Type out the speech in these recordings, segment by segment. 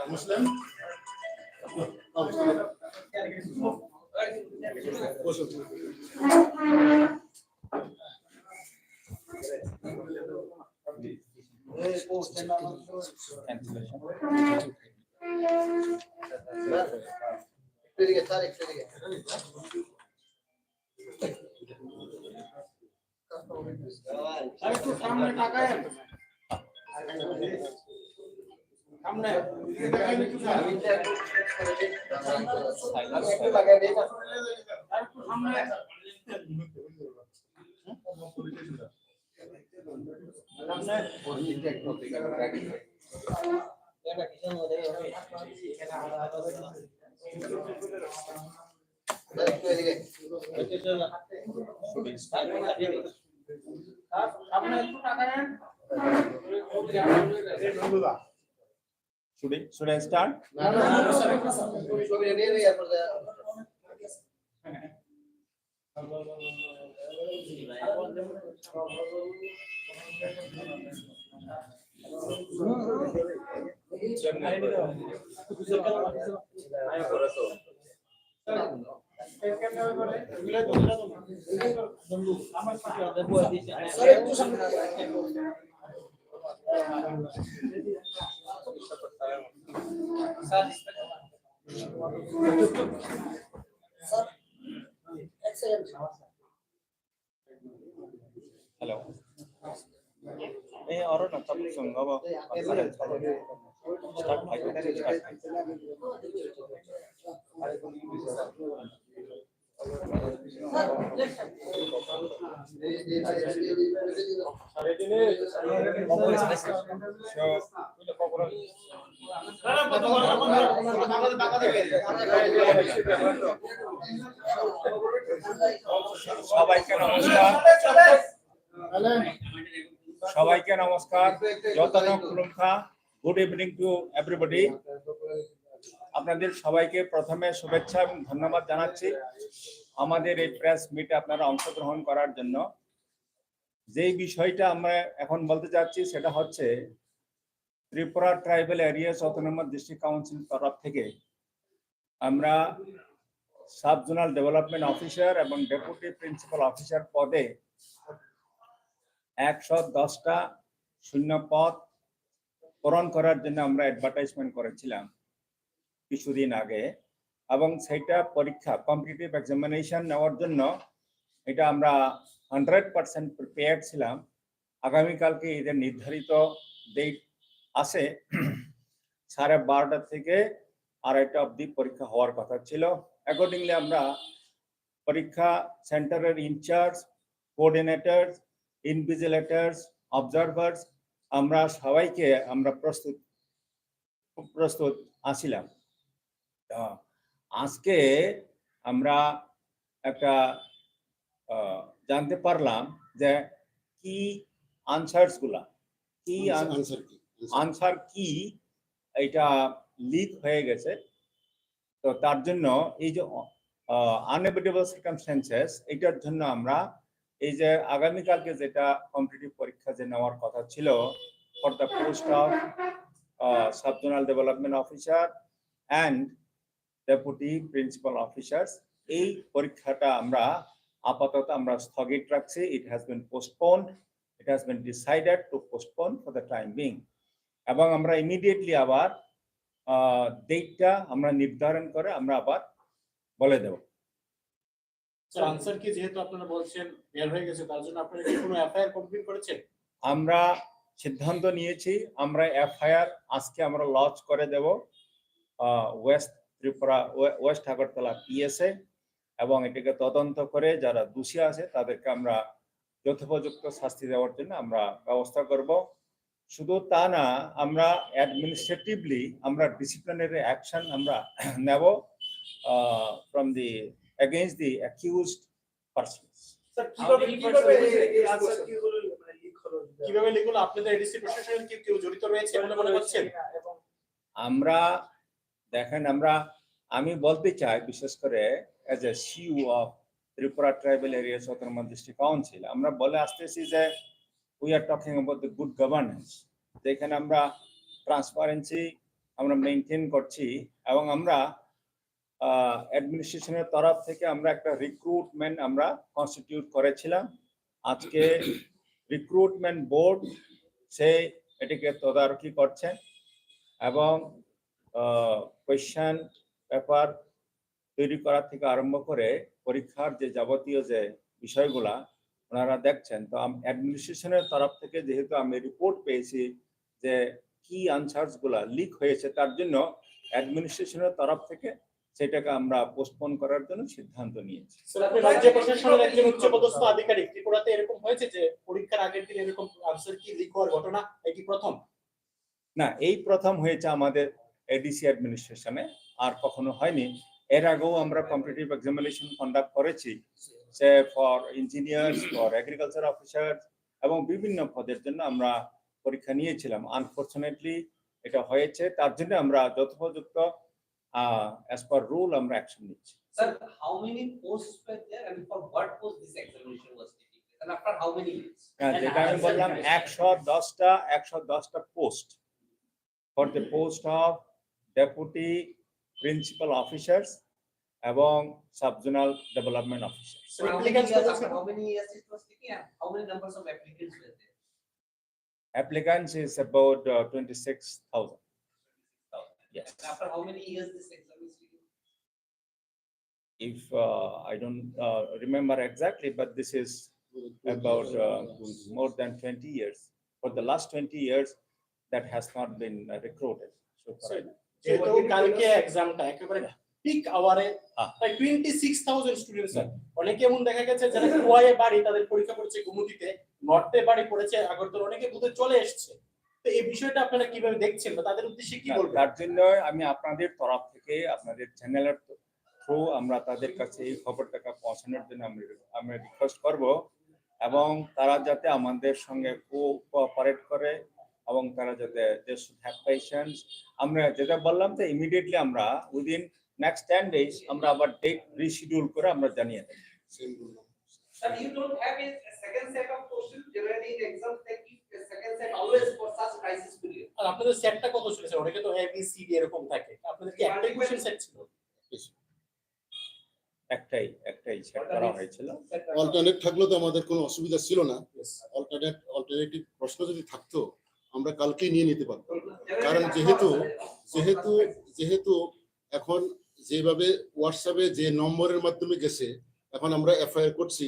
Muslim? Should I start? Hello. Orang nak tahu sungguh apa? Start সবাইকে নমস্কার যতন কুলুমখা good evening to everybody আপনাদের সবাইকে প্রথমে শুভেচ্ছা এবং ধন্যবাদ জানাচ্ছি আমাদের এই প্রেস মিটে আপনারা অংশগ্রহণ করার জন্য যেই বিষয়টা আমরা এখন বলতে যাচ্ছি সেটা হচ্ছে Tripura tribal areas autonomous district council তরফ থেকে আমরা সাব জোনাল ডেভেলপমেন্ট অফিসার এবং ডেপুটি প্রিন্সিপাল অফিসার পদে 110টা শূন্য পদ পূরণ করার জন্য আমরা অ্যাডভার্টাইজমেন্ট করেছিলাম কিছুদিন আগে এবং সেটা পরীক্ষা কম্পিটিটিভ এক্সামিনেশন নেওয়ার জন্য এটা আমরা 100% প্রিপেয়ার্ড ছিলাম আগামীকালকে এদের নির্ধারিত ডেট আছে 12:30 থেকে 2:30 অবধি পরীক্ষা হওয়ার কথা ছিল অ্যাকর্ডিংলি আমরা পরীক্ষা সেন্টারের ইনচার্জ কোঅর্ডিনেটরস ইনভিজিলেটরস অবজারভার্স আমরা সবাইকে আমরা প্রস্তুত আছিলাম আজকে আমরা একটা জানতে পারলাম যে কি আনসারসগুলা কি আনসার কি এটা লিক হয়ে গেছে তো তার জন্য এই যে আনএভিটেবল সার্কামস্ট্যান্সেস এটার জন্য আমরা এই যে আগামীকালকে যেটা কম্পিটিটিভ পরীক্ষা যে নেওয়ার কথা ছিল for the post of sub zonal development officer and deputy principal officers এই পরীক্ষাটা আমরা আপাতত আমরা স্থগিত রাখছি it has been postponed it has been decided to postpone for the time being এবং আমরা ইমিডিয়েটলি আবার ডেটটা আমরা নির্ধারণ করে আমরা আবার বলে দেব আনসার কি যেহেতু আপনারা বলছেন বের হয়ে গেছে তার জন্য আপনারা কি কোনো এফআইআর কমপ্লিট করেছেন আমরা সিদ্ধান্ত নিয়েছি আমরা এফআইআর আজকে আমরা লঞ্চ করে দেব ওয়েস্ট ত্রিপুরা ওয়েস্ট আগরতলা পিএসএ এবং এটাকে তদন্ত করে যারা দোষী আছে তাদেরকে আমরা যথোপযুক্ত শাস্তি দেওয়ার জন্য আমরা ব্যবস্থা করব শুধু তা না, আমরা অ্যাডমিনিস্ট্রেটিভলি আমরা ডিসিপ্লিনারি অ্যাকশন আমরা নেব from the against the accused persons. Sir কিভাবে লিখলো আপনাদের এডিসি প্রশাসনের কি কেউ জড়িত রয়েছে বলে মনে হচ্ছে? আমরা দেখেন, আমি বলতে চাই, বিশেষ করে as a CEO of Tripura tribal areas autonomous district council, আমরা বলে আসতেছি যে we are talking about the good governance, যেখানে আমরা ট্রান্সপারেন্সি আমরা মেনটেন করছি, এবং আমরা অ্যাডমিনিস্ট্রেশনের তরফ থেকে আমরা একটা রিক্রুটমেন্ট আমরা কনস্টিটিউট করেছিলাম। আজকে রিক্রুটমেন্ট বোর্ড সে এটিকে তদারকি করছে, এবং কোয়েশ্চেন পেপার তৈরি করা থেকে আরম্ভ করে পরীক্ষার যে যাবতীয় যে বিষয়গুলা ওনারা দেখছেন। তো অ্যাডমিনিস্ট্রেশনের তরফ থেকে যেহেতু আমি রিপোর্ট পেয়েছি যে কি আনসার্স গুলা লিক হয়েছে, তার জন্য অ্যাডমিনিস্ট্রেশনের তরফ থেকে সেটাকে আমরা পোস্টপোন করার জন্য সিদ্ধান্ত নিয়েছি। স্যার আপনি রাজ্য প্রশাসনের একজন উচ্চপদস্থ আধিকারিক, ত্রিপুরাতে এরকম হয়েছে যে পরীক্ষার আগের দিন এরকম আনসার কি লিক হওয়ার ঘটনা এটি প্রথম? না, এই প্রথম হয়েছে আমাদের এডিসি অ্যাডমিনিস্ট্রেশনে, আর কখনো হয়নি। এর আগেও আমরা কম্পিটিটিভ এক্সামিনেশন কন্ডাক্ট করেছি, সে for engineers, for agriculture officer, এবং বিভিন্ন পদের জন্য আমরা পরীক্ষা নিয়েছিলাম। আনফরচুনেটলি এটা হয়েছে, তার জন্য আমরা যথোপযুক্ত as per rule আমরা অ্যাকশন নিচ্ছি। Sir, how many posts were there and for what post this examination was taking place and after how many years? যেটা আমি বললাম 110টা post for the post of deputy principal officers এবং subzonal development officer. So how many years after how many years it was taking and how many numbers of applicants were there? Applicants is about 26,000. Yes. And after how many years this exam is taking? If I don't remember exactly, but this is about more than 20 years. For the last 20 years, that has not been recruited. So far. যেহেতু কালকে এক্সামটা একেবারে pick আওয়ারে প্রায় 26,000 students, অনেকে এমন দেখা গেছে যারা কুয়ায়ে বাড়ি তাদের পরীক্ষা পড়েছে গুমুতিতে, নর্থে বাড়ি পড়েছে আগরতলা, অনেকে বুথে চলে এসেছে। তো এই বিষয়টা আপনারা কিভাবে দেখছেন বা তাদের উদ্দেশ্যে কি বলবেন? তার জন্য আমি আপনাদের তরফ থেকে, আপনাদের চ্যানেলের থ্রু আমরা তাদের কাছে এই খবরটাকে পৌঁছানোর জন্য আমরা রিকোয়েস্ট করব, এবং তারা যাতে আমাদের সঙ্গে কোঅপারেট করে, এবং তারা যাতে দে শুড হ্যাভ পেশেন্স। আমরা যেটা বললাম যে ইমিডিয়েটলি আমরা উইদিন নেক্সট 10 days আমরা আবার ডেট রিশিডিউল করে আমরা জানিয়ে দেব। Sir, you don't have a second set of questions generally in exams, they keep a second set always for such crisis period. আর আপনাদের সেটটা কত ছিল স্যার? অনেকে তো এ বি সি ডি এরকম থাকে, আপনাদের কি একটাই কোশ্চেন সেট ছিল? একটাই সেট করা হয়েছিল। অল্টারনেট থাকলে তো আমাদের কোনো অসুবিধা ছিল না। অল্টারনেটিভ প্রশ্ন যদি থাকতো আমরা কালকেই নিয়ে নিতে পারতাম, কারণ যেহেতু এখন যেভাবে হোয়াটসঅ্যাপে যে নম্বরের মাধ্যমে গেছে, এখন আমরা এফআইআর করছি,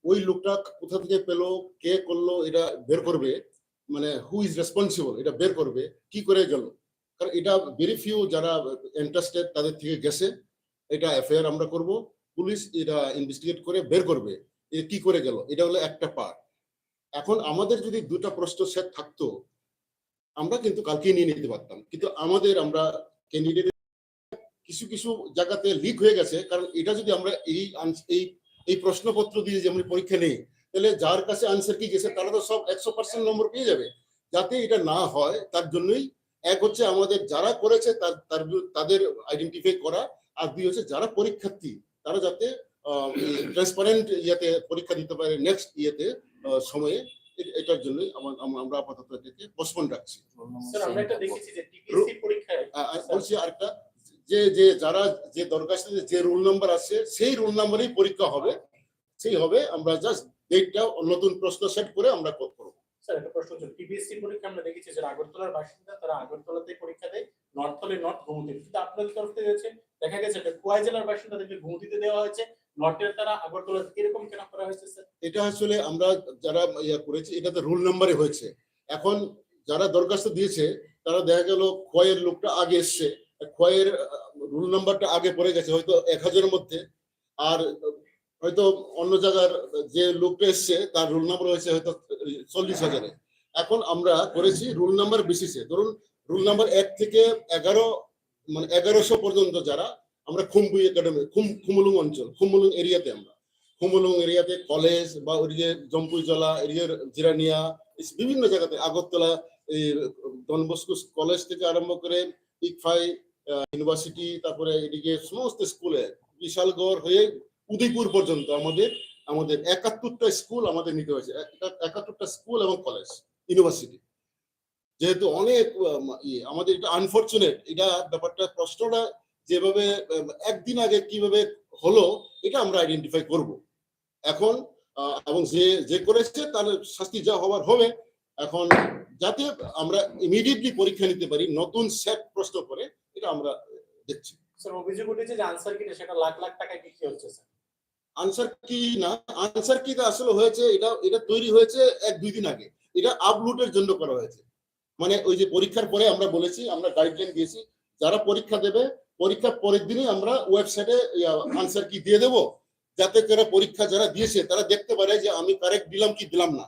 ওই লোকটা কোথা থেকে পেলো, কে করলো, এটা বের করবে, মানে হু ইজ রেসপন্সিবল এটা বের করবে, কি করে গেল, কারণ এটা ভেরি ফিউ যারা ইন্টারেস্টেড তাদের থেকে গেছে, এটা এফআইআর আমরা করব, পুলিশ এটা ইনভেস্টিগেট করে বের করবে এ কি করে গেল। এটা হলো একটা পার্ট। এখন আমাদের যদি দুটা প্রশ্ন সেট থাকতো আমরা কিন্তু কালকে নিয়ে নিতে পারতাম, কিন্তু আমরা ক্যান্ডিডেট কিছু জায়গাতে লিক হয়ে গেছে, কারণ এটা যদি আমরা এই প্রশ্নপত্র দিয়ে যে আমরা পরীক্ষা নেই, তাহলে যার কাছে আনসার কি গেছে তারা তো সব 100% নম্বর পেয়ে যাবে। যাতে এটা না হয় তার জন্যই এক হচ্ছে আমাদের যারা করেছে তাদের আইডেন্টিফাই করা, আর দুই হচ্ছে যারা পরীক্ষার্থী তারা যাতে ট্রান্সপারেন্ট ইয়েতে পরীক্ষা দিতে পারে নেক্সট সময়ে। এটার জন্যই আমরা আপাতত এটাকে পোস্টপোন রাখছি। স্যার আমরা এটা দেখেছি যে টিপিসি পরীক্ষায় বলছি আরেকটা যে যারা যে দরখাস্তে যে রোল নাম্বার আছে সেই রোল নাম্বারেই পরীক্ষা হবে, আমরা জাস্ট ডেটটা নতুন প্রশ্ন সেট করে আমরা করব। স্যার একটা প্রশ্ন হচ্ছে টিপিসি পরীক্ষা আমরা দেখেছি যারা আগরতলার বাসিন্দা তারা আগরতলাতে পরীক্ষা দেয়, নর্থলে নর্থ গুমতিতে, কিন্তু আপনাদের তরফ থেকে হচ্ছে দেখা গেছে যে কুয়াই জেলার বাসিন্দাদেরকে গুমতিতে দেওয়া হয়েছে, নর্থের তারা আগরতলা, এরকম কেন করা হয়েছে স্যার? এটা আসলে আমরা যারা করেছি এটাতে রোল নাম্বারে হয়েছে। এখন যারা দরখাস্ত দিয়েছে তারা দেখা গেল খোয়াইয়ের লোকটা আগে এসছে, খোয়াইয়ের রোল নাম্বারটা আগে পড়ে গেছে হয়তো 1000-এর মধ্যে, আর হয়তো অন্য জায়গার যে লোকটা এসছে তার রোল নাম্বার হয়েছে হয়তো 40,000-এ। এখন আমরা করেছি রুল নাম্বার বেসিসে। ধরুন রুল নাম্বার 1 থেকে 11 মানে 1100 পর্যন্ত যারা আমরা খুমবুই একাডেমি খুমুলুং অঞ্চল খুমুলুং এরিয়াতে আমরা খুমুলুং এরিয়াতে কলেজ বা ওইদিকে জম্পুইজলা এরিয়ার জিরানিয়া বিভিন্ন জায়গাতে আগরতলা এই ডন বস্কো কলেজ থেকে আরম্ভ করে ইকফাই ইউনিভার্সিটি তারপরে এদিকে সমস্ত স্কুলে বিশালগড় হয়ে উদয়পুর পর্যন্ত আমাদের 71টা স্কুল আমাদের নিতে হয়েছে। 71টা স্কুল এবং কলেজ ইউনিভার্সিটি। যেহেতু অনেক আমাদের এটা আনফরচুনেট, এটা ব্যাপারটা প্রশ্নটা যেভাবে একদিন আগে কিভাবে হলো এটা আমরা আইডেন্টিফাই করব এখন, এবং যে করেছে তার শাস্তি যা হওয়ার হবে। এখন যাতে আমরা ইমিডিয়েটলি পরীক্ষা নিতে পারি নতুন সেট প্রশ্ন করে, এটা আমরা দেখছি। স্যার অভিযোগ উঠেছে যে আনসার কি সেটা লাখ লাখ টাকায় বিক্রি হচ্ছে স্যার। আনসার কি না, আনসার কি আসলে হয়েছে এটা তৈরি হয়েছে 1-2 দিন আগে। এটা আপলোডের জন্য করা হয়েছে। মানে ওই যে পরীক্ষার পরে আমরা বলেছি, আমরা গাইডলাইন দিয়েছি যারা পরীক্ষা দেবে পরীক্ষার পরের দিনই আমরা ওয়েবসাইটে আনসার কি দিয়ে দেবো, যাতে করে পরীক্ষা যারা দিয়েছে তারা দেখতে পারে যে আমি কারেক্ট দিলাম কি দিলাম না।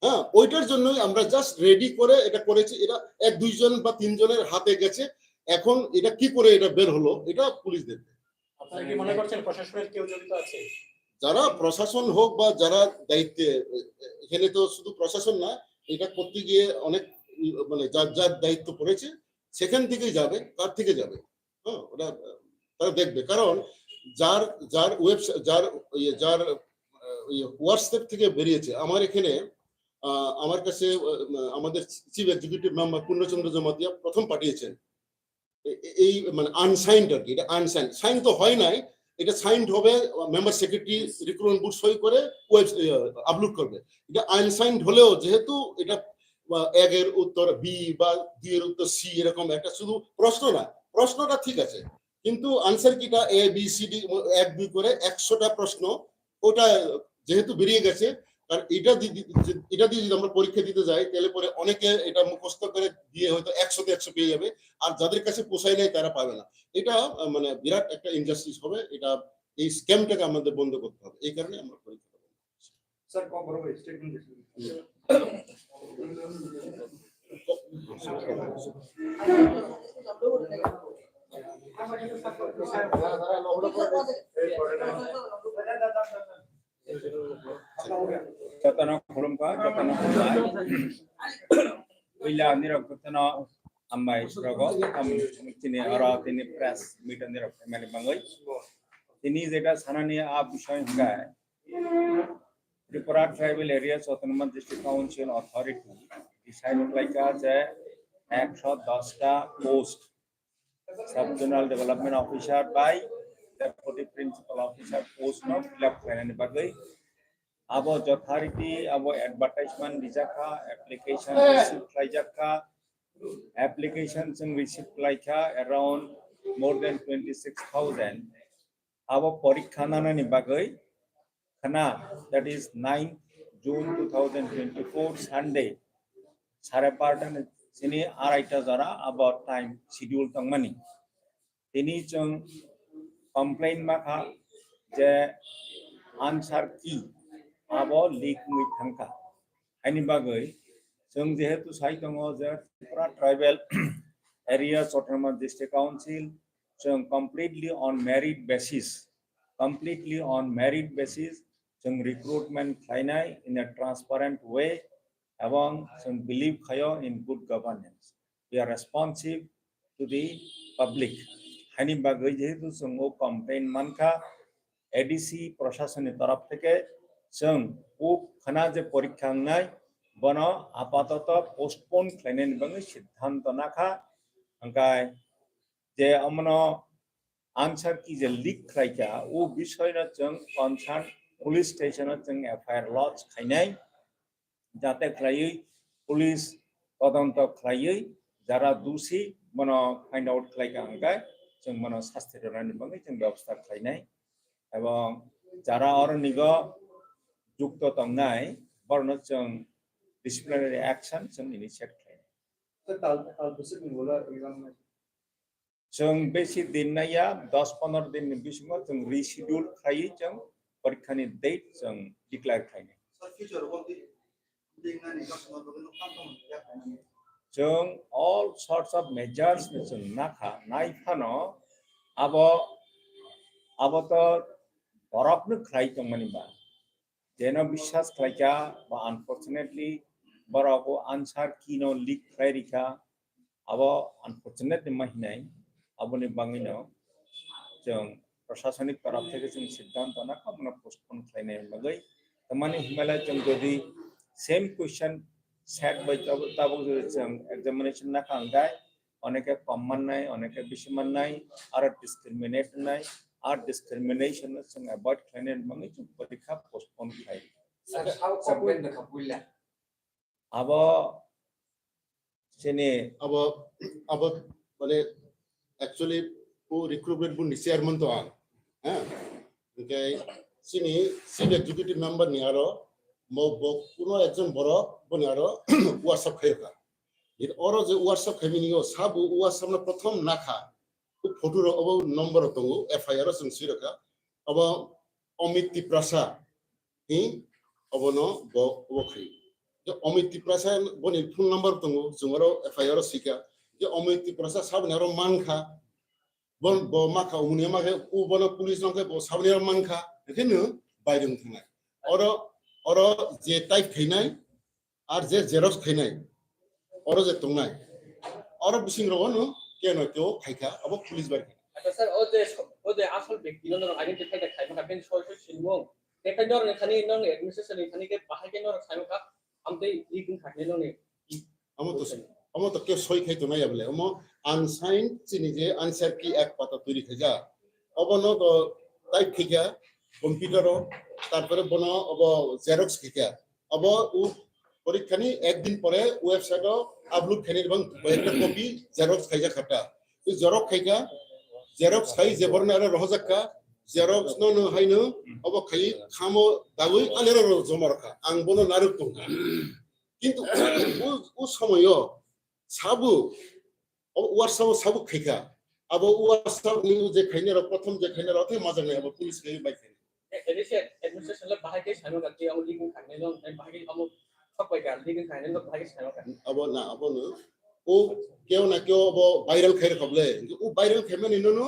হ্যাঁ, ওইটার জন্যই আমরা জাস্ট রেডি করে এটা করেছি। এটা 1-2 জন বা 3 জনের হাতে গেছে। এখন এটা কি করে এটা বের হলো এটা পুলিশ দেখবে। আপনারা কি মনে করছেন প্রশাসনের কেউ জড়িত আছে? যারা প্রশাসন হোক বা যারা দায়িত্বে, এখানে তো শুধু প্রশাসন না, এটা করতে গিয়ে অনেক মানে যার দায়িত্ব পড়েছে সেখান থেকেই যাবে। কার থেকে যাবে হ্যাঁ ওটা তারা দেখবে। কারণ যার ওয়েবসাইট যার হোয়াটসঅ্যাপ থেকে বেরিয়েছে আমার এখানে আমার কাছে আমাদের চিফ এক্সিকিউটিভ মেম্বার পূর্ণচন্দ্র জমাতিয়া প্রথম পাঠিয়েছেন এই মানে আনসাইন্ড আর কি। এটা আনসাইন্ড, সাইন তো হয় নাই, এটা সাইন্ড হবে মেম্বার সেক্রেটারি রিক্রুটমেন্ট বোর্ড সই করে আপলোড করবে। এটা আনসাইন্ড হলেও যেহেতু এটা 1 এর উত্তর বি বা 2 এর উত্তর সি এরকম একটা শুধু প্রশ্ন না, প্রশ্নটা ঠিক আছে কিন্তু আনসার কিটা এ বি সি ডি 1-2 করে 100টা প্রশ্ন ওটা যেহেতু বেরিয়ে গেছে। কারণ এটা দিয়ে যদি আমরা পরীক্ষা দিতে যাই তাহলে পরে অনেকে এটা মুখস্থ করে দিয়ে হয়তো 100তে 100 পেয়ে যাবে, আর যাদের কাছে পোষায় নাই তারা পাবে না। এটা মানে বিরাট একটা ইনজাস্টিস হবে। এটা এই স্ক্যামটাকে আমাদের বন্ধ করতে হবে, এই কারণে আমরা পরীক্ষা দেব। স্যার কম বড় statement Jatana khurumka jatana khurumai uila nirokutana amai srogo tini ara tini press meeting nirok mane bangai tini jeta sanani a bishoy hingay Tripura Tribal Areas Autonomous District Council Authority decided like as a 110টা post Sub-Zonal Development Officer by Deputy Principal Officer post of fill-up and bagai abo authority abo advertisement dijaka application receipt laijaka applications and receipt laika around more than 26,000 abo porikha nanani bagai khana that is 9 June 2024 Sunday sare partan sini araita jara about time schedule tangmani tini chung complaint makha je answer ki abo leak mui thangka ani bagai chung jehetu sai tongo je Tripura Tribal Areas Autonomous District Council chung completely on merit basis chung recruitment khainai in a transparent way এবং some believe khayo in good governance. We are responsive to the public. Hani bagai jehetu sungo complaint mankha ADC প্রশাসনের তরফ থেকে song খুব খানা যে পরীক্ষা নাই বন আপাতত পোস্টপোন খাইনেন বাংগে সিদ্ধান্ত নাখা আঙ্কাই যে আমন আনসার কি যে লিক খাইকা ও বিষয়না जों কনসার্ন পুলিশ স্টেশনে जों এফআইআর লজ খাইনাই যাতে খাইই পুলিশ তদন্ত খাইই যারা দোষী বন ফাইন্ড আউট খাইকা আঙ্কাই जों বন শাস্তি রনি বাংগে जों ব্যবস্থা খাইনাই এবং যারা অরনিগ যুক্ত তংনাই বর্ণ जों ডিসিপ্লিনারি অ্যাকশন जों ইনিশিয়েট খাইনাই जों बेसि दिन नाया 10-15 दिन नि बिसिङाव जों रिशिड्यूल खायै जों परीक्षानि डेट जों डिक्लेयार खाइनाय जों all sorts of measures जों नाखा नायफानो अब तो बरफनो खाई तो मनीबा जेनो विश्वास खाईका बा unfortunately बरफो आंसर कीनो लीक खाईरिका अब unfortunately महिनाई अब ने बांगिनो जों प्रशासनिक तरफ থেকে जों सिद्धांत ना कमना पोस्टपोन खाईने लगै तमाने हिमालय जों यदि सेम क्वेश्चन सेट बाय तब जों एग्जामिनेशन ना खांगाय अनेके कम माननाय अनेके बेसि माननाय आरो डिस्क्रिमिनेट नाय आर डिस्क्रिमिनेशन जों अवॉइड खाईने मंगे जों परीक्षा पोस्टपोन खाई Sir, how complain the Kapulla? अब सेने अब माने एक्चुअली वो रिक्रूटमेंट बुन निसियारमन तो आं हाँ ओके सिनी सीट एग्जीक्यूटिव मेंबर नियारो मो कुनो एकजन बरो बनियारो व्हाट्सएप खायका ये और जो व्हाट्सएप खायमिनियो साबु व्हाट्सएप न प्रथम नाखा वो फोटो रो अब नंबर तंगो एफआईआर जों सिरका अब अमित तिप्रासा हि अब न बो खाय जो अमित तिप्रासा बनि फोन नंबर तंगो जोंरो एफआईआर सिका जो अमित तिप्रासा साबनारो मानखा bon bo maka umuni maka u bono police nongke bo sabni manka ekene baidung thanai oro je type khainai ar je xerox khainai oro je tongnai oro bising ro no keno to khaika abo police bar আচ্ছা sir ওদের আসল ব্যক্তি নন identify কা Khaimah Ben সরসর সিনমং এখানে নন এখানে নন administration এখানে কে বাহাই কে নন সাইমকা আমতে leaking খাইনে নন amo to ke soi khai to nai able amo unsigned chini je answer ki ek pata turi khaja obono to type khika computer ro tarpore bono obo xerox khika obo u পরীক্ষানি একদিন পরে website upload খাইনি এবং একটা copy xerox খাইজা খাটা ওই xerox খাইজা xerox খাই যে বরনা আর রহজাক্কা xerox ন হাইনো অব খাই খামো দাগুই আলের জমা রাখা আং বনো নারুক তঙ্গা কিন্তু ও সময় সাবু ওয়াটসঅ্যাপ সাবু খাইকা আবো ওয়াটসঅ্যাপ নিউ যে খাইনের প্রথম যে খাইনের অথে মাজা নাই আবো পুলিশ খাই বাই খাই এডিসি অ্যাডমিনিস্ট্রেশন লা বাহাই কে সাইমকা কি আম লিকিং খাইনে নন বাহাই কে আম সবাই কা লিকিং খাইনে নন বাহাই কে সাইমকা আবো না আবো না ও কেউ না কেউ আবো ভাইরাল খাইরে খবলে ও ভাইরাল খাইমে নিনো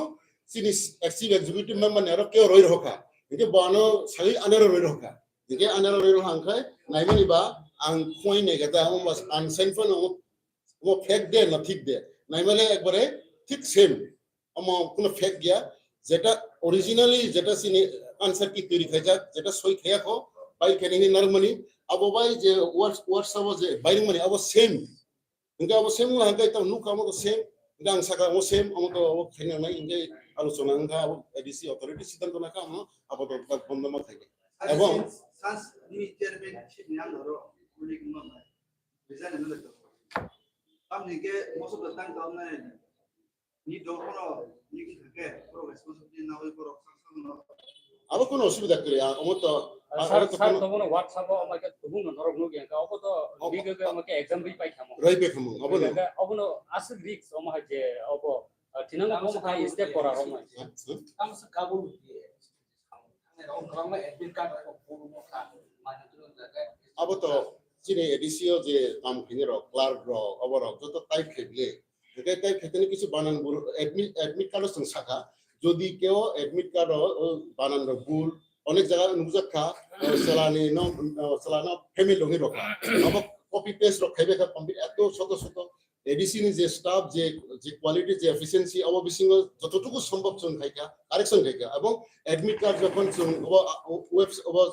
সিনিস এক্সিভ এক্সিকিউটিভ মেম্বার নেরো কেউ রই রখা যে বনো সাই আনার রই রখা যে আনার রই রখা আংখাই নাইমানি বা আং কই নে গেতা আম বাস আনসাইন ফোন ও ফেক দে না ঠিক দে নাইমালে একবারে ঠিক সেম আম কোনো ফেক গিয়া যেটা অরিজিনালি যেটা সিনি আনসার কি তৈরি খাইজা যেটা সই খাইয়াকো বাই কেনি নারমানি আবো বাই যে হোয়াটসঅ্যাপ যে বাইরিং মানি আবো সেম ইনকা আবো সেম না হাইতা তো নুকা আমো সেম গাং সাকা আমো সেম আমো তো আবো খাইনা নাই ইনকে আলোচনা ইনকা আবো এডিসি অথরিটি সিদ্ধান্ত নাকা আমো আবো তো বন্ধমা থাকি এবং sans ni chairmanship ni aloro kulik no na resign no le to tam ni ke most of the time kam na ni do kono ni ki thake pro responsibility na hoy pro sanction no আবো কোনো অসুবিধা করে আমো তো sir sir তখন WhatsApp আমাকে তবু নরক নগে কা অব তো লিগে আমাকে এক্সাম বি পাই খামো রাইবে খামো আবো না অবনো আস রিক্স ওমা যে অব তিনং কম হাই স্টেপ করা Rama Kamu sekabul dia. Kamu orang admin card atau forum kan. Mana tu jaga. আবো তো চিনি এডিসিও যে কাম খিনির ক্লার্ক র অবর যত টাইপ খেলে এটা টাইপ খেতে কিছু বানান ভুল অ্যাডমিট কার্ডের সঙ্গে শাখা যদি কেউ অ্যাডমিট কার্ড বানান ভুল অনেক জায়গায় নুজাক্কা সালানি ন সালানা ফ্যামিলি লঙ্গি রখা আবো কপি পেস্ট রখাইবে কা কমপ্লিট এত শত শত এডিসি নি যে স্টাফ যে কোয়ালিটি যে এফিসিয়েন্সি অব বিসিং যতটুকু সম্ভব চন খাইকা কারেকশন খাইকা এবং অ্যাডমিট কার্ড যখন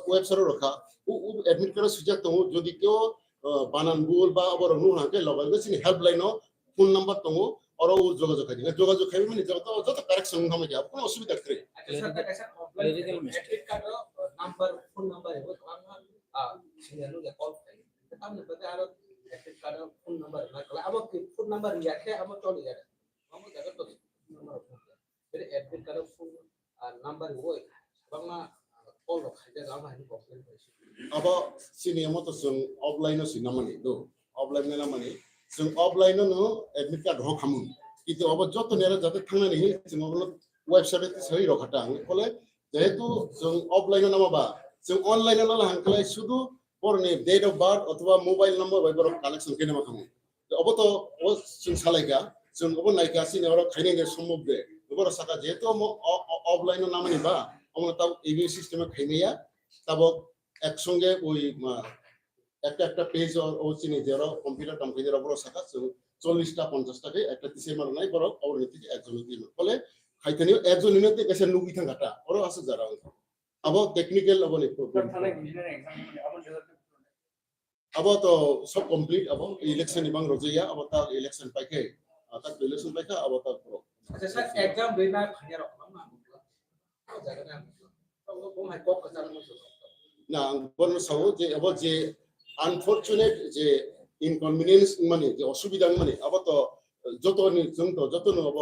ওয়েবসাইটে রাখা ও অ্যাডমিট কার্ডের সুযোগ তো যদি কেউ বানান ভুল বা আবার নু হাকে লগাইবে সিনি হেল্পলাইনও ফোন নাম্বার তো আর ও যোগাযোগ খাইবে মানে যত কারেকশন হবে কি কোনো অসুবিধা করে Ada admin card number phone number itu orang sini lu dia call. Kamu berarti ada admin card phone number. Kalau abang phone number lihat ya, abang call lihat. Kamu jaga tuh nomor phone. Jadi admin card phone number itu, abang mah call loh. Jadi kamu ini problem. আবো সিনি মতো song অফলাইনও সিনামানি দো offline নামানি song অফলাইনও admit card রখামুন কিন্তু আবার যত নেরা যাতে থাংনানি जों ওয়েবসাইটে সহি রখাটা ফলে যেহেতু जों অফলাইনে নামাবা जों অনলাইনে নালা হাঙ্কলাই শুধু পরনে ডেট অফ বার্থ অথবা মোবাইল নম্বর বাইবার কালেকশন কেনে মাখামো অবত ও जों सालायगा जों অব নাইকা সিনে ওরা খাইনে সম্ভব দে ওরা সাকা যেহেতু অফলাইনে নামানি বা আমরা তাও এই সিস্টেমে খাইনিয়া তাবো একসঙ্গে ওই একটা পেজ ও চিনি যে ওরা কম্পিউটার কোম্পানির ওপর সাকা 40টা 50টাকে একটা দিছে মার নাই বড় ওর নীতি একজন দিন ফলে খাইতে নিও একজন নিতে গেছে নুবি থাকাটা ওরা আছে যারা আবো টেকনিক্যাল অবনি अब तो सब कंप्लीट अब इलेक्शन इबांग रजैया अब ता इलेक्शन पाइके ता इलेक्शन पाइका अब ता प्रो আচ্ছা স্যার एग्जाम বেনা খানিয়া রাখলাম না জায়গাটা তো ও মাই কপ কাজার মতো ना बन सावो जे अब जे अनफॉर्चुनेट जे इनकन्वीनियंस माने जे असुविधा माने अब तो जतोनि जों तो जतोनो अब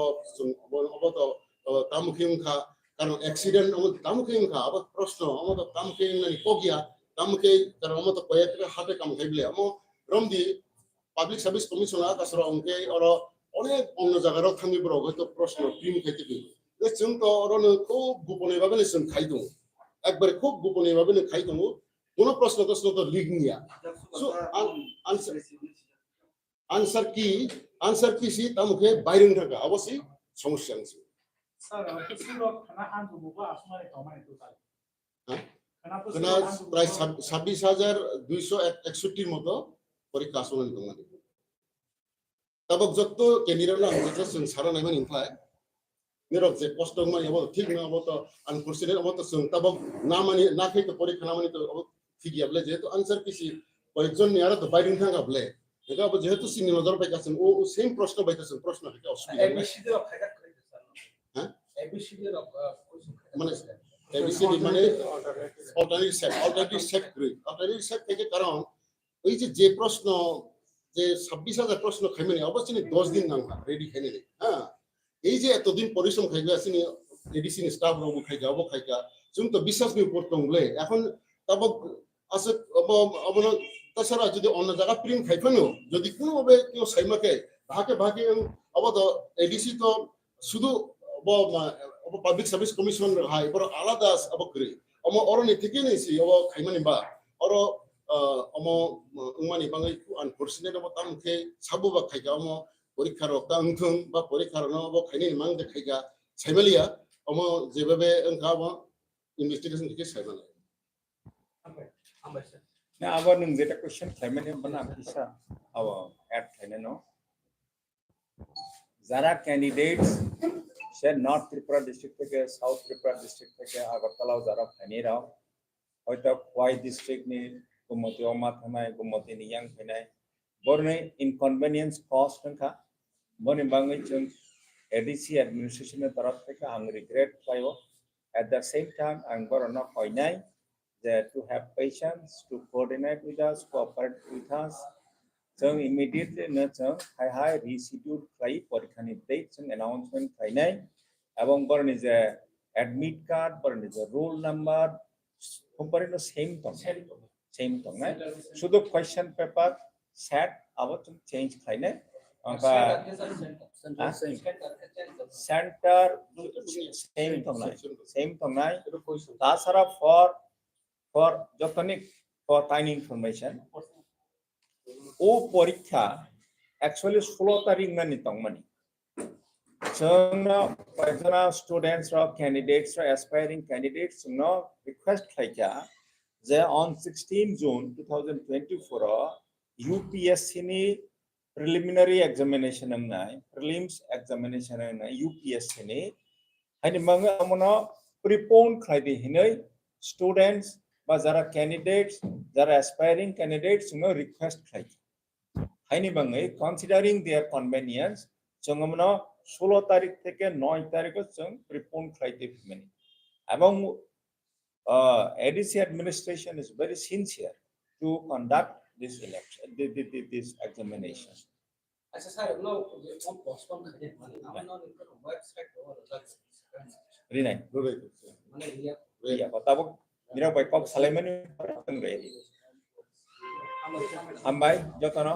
तो तामुखिंखा कारण एक्सीडेंट अब तामुखिंखा अब प्रश्न अब तो तामुखिं नानि कोगिया तामुखे कारण अब तो कयेक हाते काम खाइबले अब रमदि पाब्लिक सार्विस कमिशना कासरा अंके और अनेक अन्य जायगायाव थांगिब्रो हयतो प्रश्न टीम खाइते बे जों तो अरनो खूब गोपने भाबे जों खाइदों একবারে খুব গোপনীয় ভাবে খাই দেবো কোনো প্রশ্ন তো লিখ নিয়া সো আনসার কি সি তা মুখে বাইরে থাকা অবশ্যই সমস্যা আছে স্যার কিছু খানা আন দুবো আসমারে কমাই তো স্যার খানা প্রায় 26,261 মতো পরীক্ষা আসমান দङ তবে যত কেন্দ্রীয় যেটা जों সারা নাইমান ইনফায় निरक जे कष्ट माने अब ठीक न अब तो अनफॉर्चुनेट अब तो जों तब ना माने ना खै तो परीक्षा ना माने तो अब ठीक याबले जेहेतु आंसर किसी कयजन नियारा तो बाइरिं थांगाबले एका अब जेहेतु सिनि नजर पाइकासन ओ सेम प्रश्न पाइकासन प्रश्न हके असुविधा एबीसीडी অফ ফাইদা করে স্যার হ্যাঁ एबीसीडी অফ মানে এবিসিডি মানে অল্টারনেটিভ সেট থেকে কারণ ওই যে প্রশ্ন যে 26,000 প্রশ্ন খাইমানে অবশ্যই 10 দিন নাঙ্গা রেডি খাইনে হ্যাঁ এই যে এতদিন পরিশ্রম খাইবে আসিনি এডিসিন স্টাফ রব খাইকা অব খাইকা जों তো বিশ্বাস নিয়ে পড়তংলে এখন তব আছে অব তাছাড়া যদি অন্য জায়গা প্রিন্ট খাইফানো যদি কোনো ভাবে কেউ সাইমাকে ভাগে অব তো এডিসি তো শুধু অব পাবলিক সার্ভিস কমিশন হাই বড় আলাদা অব করে অম অরনি থেকে নেছি অব খাইমানি বা অর অম উমানি বাঙাই আনফরচুনেট অব তামকে সাবুবা খাইকা অম পরীক্ষার অকাংথং বা পরীক্ষার নব খাইনি মান দেখাইগা সাইমালিয়া অম যেভাবে ওংকা ইনভেস্টিগেশন থেকে সাইমালে না আবার নং যেটা কোশ্চেন খাইমানে বানা কিসা আব অ্যাড খাইনে নো যারা ক্যান্ডিডেটস সে নর্থ ত্রিপুরা ডিস্ট্রিক্ট থেকে সাউথ ত্রিপুরা ডিস্ট্রিক্ট থেকে আগরতলাও যারা খাইনিরাও হয়তো কোয়াই ডিস্ট্রিক্ট নি গুমতি অমা থানায় গুমতি নিয়াং খাইনায় বরনে ইনকনভেনিয়েন্স কস্ট নখা বনে বাঙাই जों एडीसी एडमिनिस्ट्रेशन तरफ থেকে आं रिग्रेट पायो at the same time आं बरना कयनाय that to have patience to coordinate with us cooperate with us जों immediately no जों हाय reschedule खाइ परीक्षानि डेट जों announcement खाइनाय এবং बरनि जे admit card बरनि जे roll number সম্পূর্ণ सेम दं ना শুধু question paper set अब जों change खाइनाय angka center same tongnai tasara for jotonic for tiny information o porikha actually 16 tarik mani tongmani jona paijana students or candidates or aspiring candidates no request khaika je on 16 June 2024 UPSC ni preliminary examination amnai prelims examination na UPSC ni haini manga amona prepone khaidi hinai students ba jara candidates jara aspiring candidates no request khai haini bangai considering their convenience jongamna 16 tarik theke 9 tarik jong prepone khaide phimani among ADC administration is very sincere to conduct this election, this examination. আচ্ছা sir এগুলো কোন postpone করে মানে আমার website Rinai, মানে ইয়া iya, kota buk, mira baik kok Salaiman, ambai, jotono.